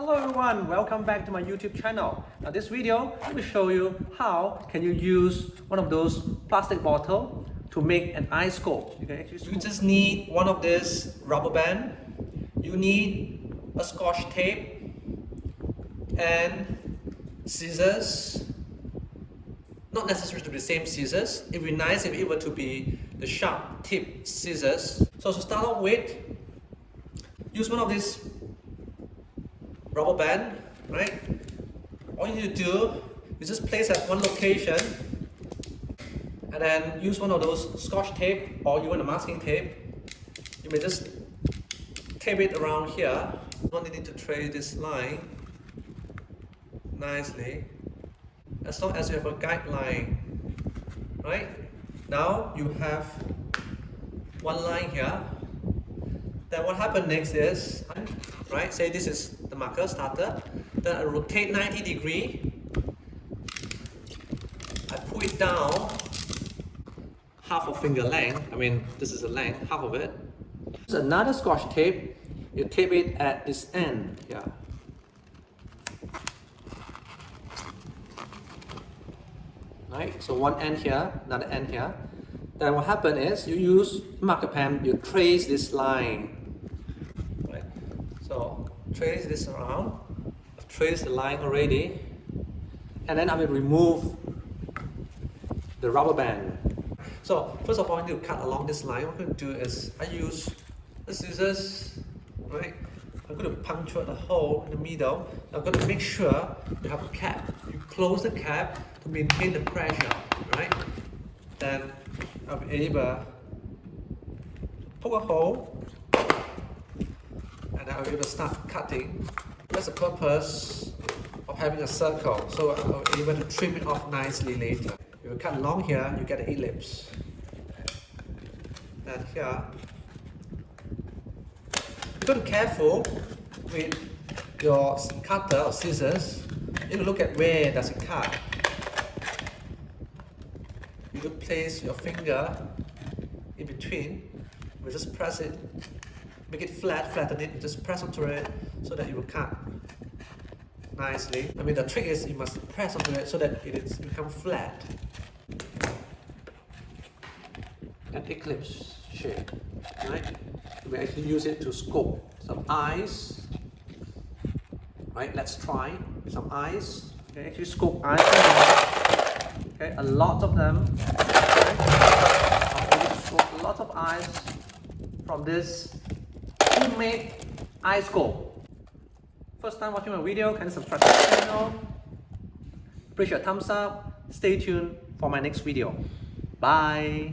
Hello everyone, welcome back to my YouTube channel. Now this video, let me show you how can you use one of those plastic bottle to make an ice scope. You just need one of this rubber band. You need a scotch tape and scissors. Not necessarily to be the same scissors. It would be nice if it were to be the sharp tip scissors. So to start off with, use one of these rubber band, right? All you need to do is just place at one location and then use one of those scotch tape or even a masking tape. You may just tape it around here. You only need to trace this line nicely as long as you have a guideline, right? Now you have one line here. Then what happens next is, right, say this is the marker starter, then I rotate 90 degrees, I pull it down half a finger length, this is the length, half of it. There's another scotch tape, you tape it at this end here. Right, so one end here, another end here. Then what happens is you use marker pen, you trace this line. Right, so trace this around. I've traced the line already, and then I will remove the rubber band. So first of all, I need to cut along this line. What I'm going to do is I use the scissors. Right, I'm going to puncture the hole in the middle. I'm going to make sure you have a cap. You close the cap to maintain the pressure, right? Then I'll be able to poke a hole and I'll be able to start cutting. That's the purpose of having a circle, so I'll be able to trim it off nicely later. If you cut along here, you get an ellipse. And here, you've got to be careful with your cutter or scissors. You look at where does it cut. You could place your finger in between. We just press it, make it flat, flatten it, just press onto it so that it will cut nicely. The trick is you must press onto it so that it becomes flat. An ellipse shape, right? We actually use it to scope some eyes. Right, let's try some eyes. Okay, actually scope eyes. Okay, a lot of them. Okay, scope a lot of eyes from this homemade eye scope. First time watching my video, can you subscribe to the channel? Appreciate a thumbs up. Stay tuned for my next video. Bye.